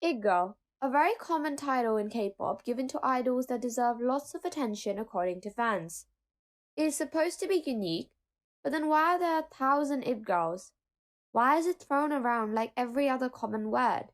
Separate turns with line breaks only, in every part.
It Girl, a very common title in K-pop given to idols that deserve lots of attention according to fans. It is supposed to be unique, but then why are there 1,000 It Girls? Why is it thrown around like every other common word?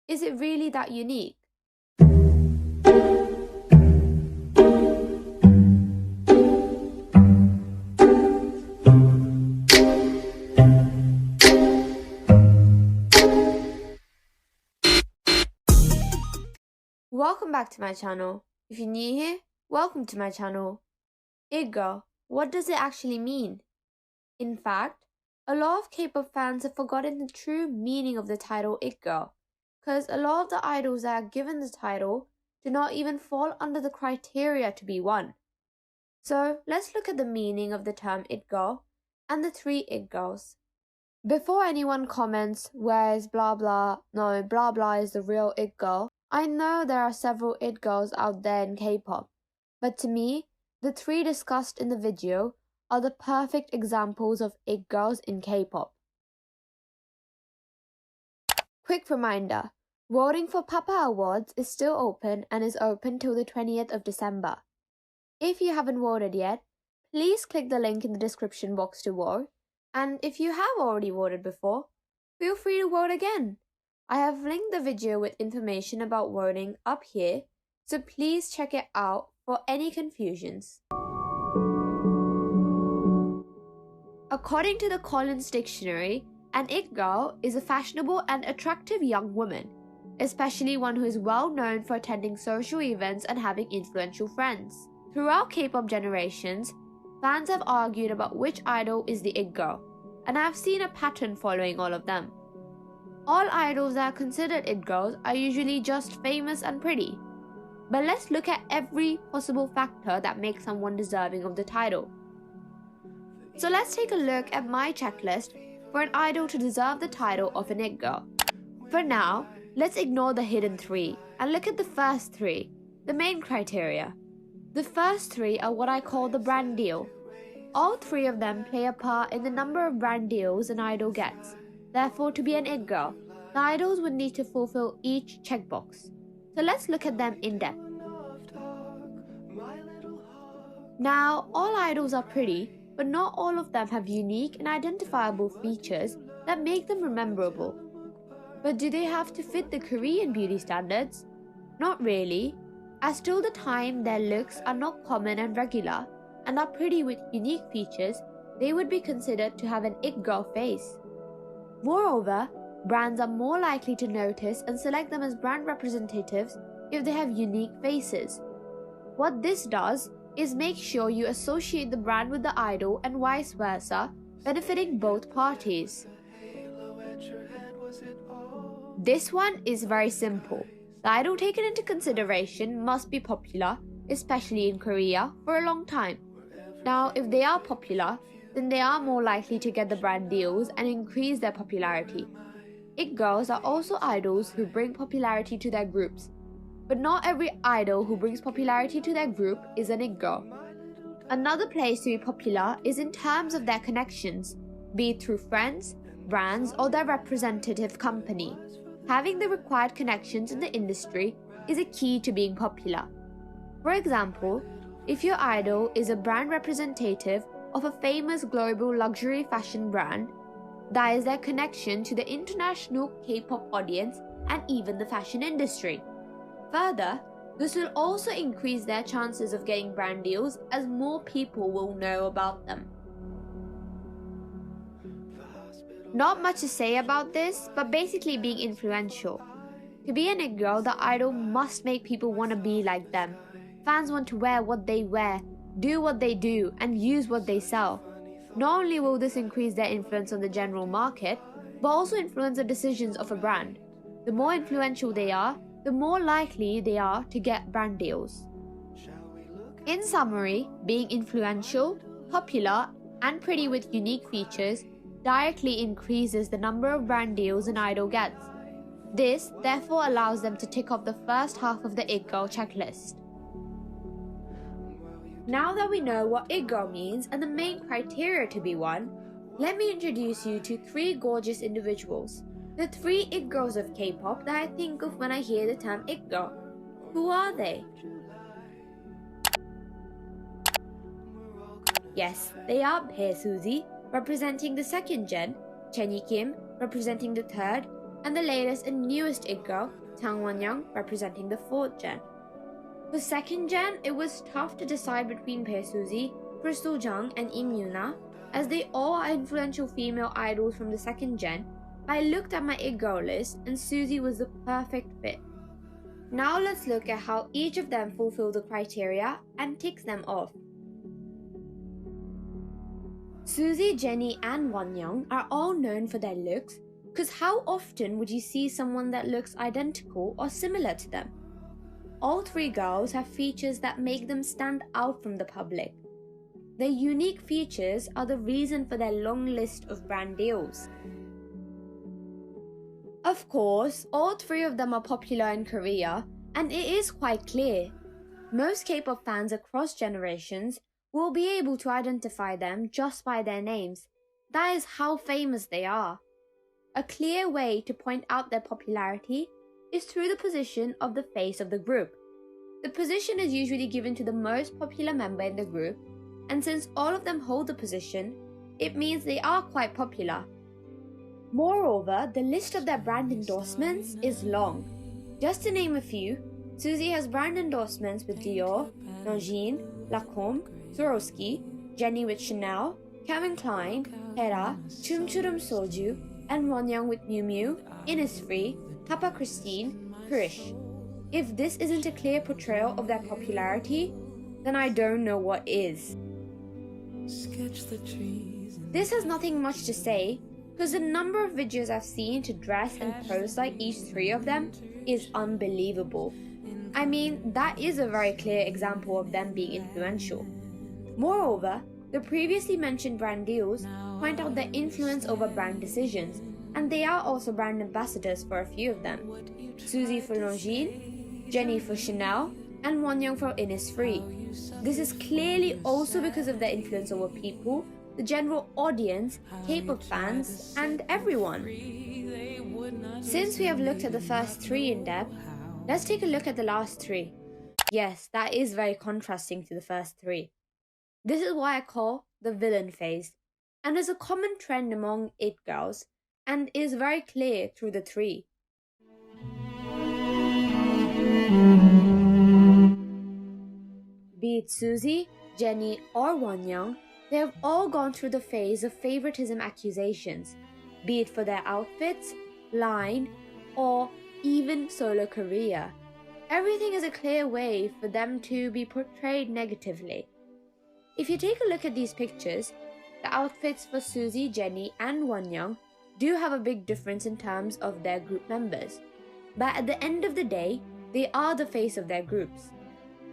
Is it really that unique? Welcome back to my channel. If you're new here, welcome to my channel. It Girl, what does it actually mean? In fact, a lot of K-pop fans have forgotten the true meaning of the title It Girl, because a lot of the idols that are given the title do not even fall under the criteria to be one. So let's look at the meaning of the term It Girl and the three It Girls. Before anyone comments, where is blah blah, no, blah blah is the real It Girl, I know there are several It Girls out there in K-pop, but to me, the three discussed in the video are the perfect examples of It Girls in K-pop. Quick reminder, voting for Papa Awards is still open and is open till the 20th of December. If you haven't voted yet, please click the link in the description box to vote, and if you have already voted before, feel free to vote again. I have linked the video with information about voting up here, so please check it out for any confusions. According to the Collins Dictionary, an It Girl is a fashionable and attractive young woman, especially one who is well known for attending social events and having influential friends. Throughout K-pop generations, fans have argued about which idol is the It Girl, and I have seen a pattern following all of them. All idols that are considered It Girls are usually just famous and pretty. But let's look at every possible factor that makes someone deserving of the title. So let's take a look at my checklist for an idol to deserve the title of an It Girl. For now, let's ignore the hidden three and look at the first three, the main criteria. The first three are what I call the brand deal. All three of them play a part in the number of brand deals an idol gets. Therefore, to be an It Girl, the idols would need to fulfill each checkbox. So let's look at them in depth. Now, all idols are pretty, but not all of them have unique and identifiable features that make them memorable. But do they have to fit the Korean beauty standards? Not really, as till the time their looks are not common and regular and are pretty with unique features, they would be considered to have an It Girl face. Moreover, brands are more likely to notice and select them as brand representatives if they have unique faces. What this does is make sure you associate the brand with the idol and vice versa, benefiting both parties. This one is very simple. The idol taken into consideration must be popular, especially in Korea, for a long time. Now, if they are popular, then they are more likely to get the brand deals and increase their popularity. It Girls are also idols who bring popularity to their groups, but not every idol who brings popularity to their group is an It Girl. Another place to be popular is in terms of their connections, be it through friends, brands, or their representative company. Having the required connections in the industry is a key to being popular. For example, if your idol is a brand representative of a famous global luxury fashion brand, that is their connection to the international K-pop audience and even the fashion industry. Further, this will also increase their chances of getting brand deals as more people will know about them. Not much to say about this, but basically being influential. To be an It Girl, the idol must make people want to be like them. Fans want to wear what they wear, do what they do, and use what they sell. Not only will this increase their influence on the general market, but also influence the decisions of a brand. The more influential they are, the more likely they are to get brand deals. In summary, being influential, popular, and pretty with unique features directly increases the number of brand deals an idol gets. This therefore allows them to tick off the first half of the It Girl checklist. Now that we know what It Girl means and the main criteria to be one, let me introduce you to three gorgeous individuals. The three it girls of K-pop that I think of when I hear the term it girl. Who are they? Yes, they are Bae Suzy, representing the second gen, Jennie Kim, representing the third, and the latest and newest it girl, Jang Won-young, representing the fourth gen. For second gen, it was tough to decide between Bae Suzy, Crystal Jung, and Im Yoona, as they all are influential female idols from the second gen. I looked at my it girl list and Suzy was the perfect fit. Now let's look at how each of them fulfill the criteria and ticks them off. Suzy, Jennie, and Wonyoung are all known for their looks, because how often would you see someone that looks identical or similar to them? All three girls have features that make them stand out from the public. Their unique features are the reason for their long list of brand deals. Of course, all three of them are popular in Korea, and it is quite clear. Most K-pop fans across generations will be able to identify them just by their names. That is how famous they are. A clear way to point out their popularity is through the position of the face of the group. The position is usually given to the most popular member in the group, and since all of them hold the position, it means they are quite popular. Moreover, the list of their brand endorsements is long. Just to name a few, Suzy has brand endorsements with Dior, Longines, Lancôme, Swarovski, Jennie with Chanel, Calvin Klein, Hera, Chumchurum Soju, and Wonyoung with Miu Miu, Innisfree, Papa Christine, Krish. If this isn't a clear portrayal of their popularity, then I don't know what is. This has nothing much to say, because the number of videos I've seen to dress and pose like each three of them is unbelievable. I mean, that is a very clear example of them being influential. Moreover, the previously mentioned brand deals point out their influence over brand decisions, and they are also brand ambassadors for a few of them. Suzy for Longines, Jennie for Chanel, and Wonyoung for Innisfree. This is clearly also because of their influence over people, the general audience, K-pop fans, and everyone. Since we have looked at the first three in depth, let's take a look at the last three. Yes, that is very contrasting to the first three. This is what I call the villain phase, and is a common trend among it girls, and is very clear through the three. Be it Suzy, Jennie, or Wonyoung, they have all gone through the phase of favoritism accusations, be it for their outfits, line, or even solo career. Everything is a clear way for them to be portrayed negatively. If you take a look at these pictures, the outfits for Suzy, Jennie, and Wonyoung do have a big difference in terms of their group members. But at the end of the day, they are the face of their groups.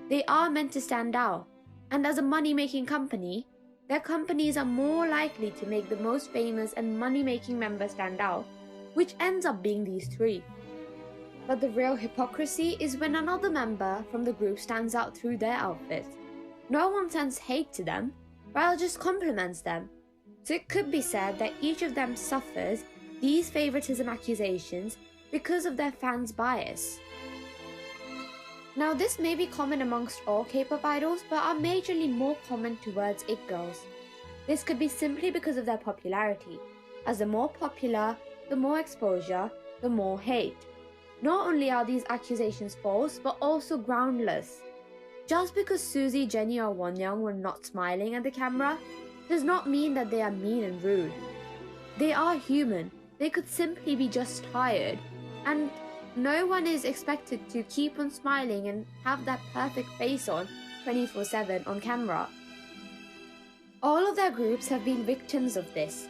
They are meant to stand out, and as a money-making company, their companies are more likely to make the most famous and money-making member stand out, which ends up being these three. But the real hypocrisy is when another member from the group stands out through their outfits. No one sends hate to them, rather just compliments them. So it could be said that each of them suffers these favoritism accusations because of their fans' bias. Now this may be common amongst all K-pop idols, but are majorly more common towards it girls. This could be simply because of their popularity, as the more popular, the more exposure, the more hate. Not only are these accusations false, but also groundless. Just because Suzy, Jennie, or Wonyoung were not smiling at the camera, does not mean that they are mean and rude. They are human, they could simply be just tired, and no one is expected to keep on smiling and have that perfect face on 24/7 on camera. All of their groups have been victims of this.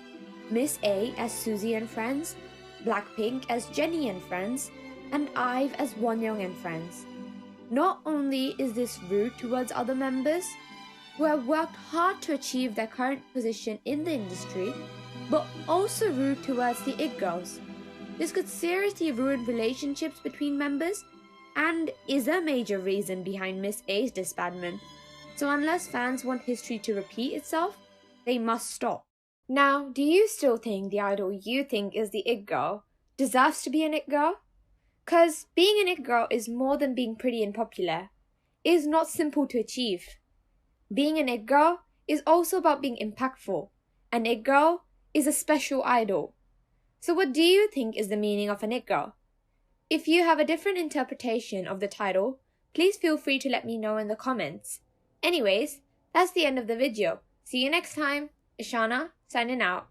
Miss A as Suzy and Friends, Blackpink as Jennie and Friends, and IVE as Wonyoung and Friends. Not only is this rude towards other members, who have worked hard to achieve their current position in the industry, but also rude towards the it girls. This could seriously ruin relationships between members, and is a major reason behind Miss A's disbandment. So unless fans want history to repeat itself, they must stop. Now, do you still think the idol you think is the it girl deserves to be an it girl? Cause being an it girl is more than being pretty and popular. It is not simple to achieve. Being an it girl is also about being impactful. An it girl is a special idol. So what do you think is the meaning of an it girl? If you have a different interpretation of the title, please feel free to let me know in the comments. Anyways, that's the end of the video. See you next time. Ishana, signing out.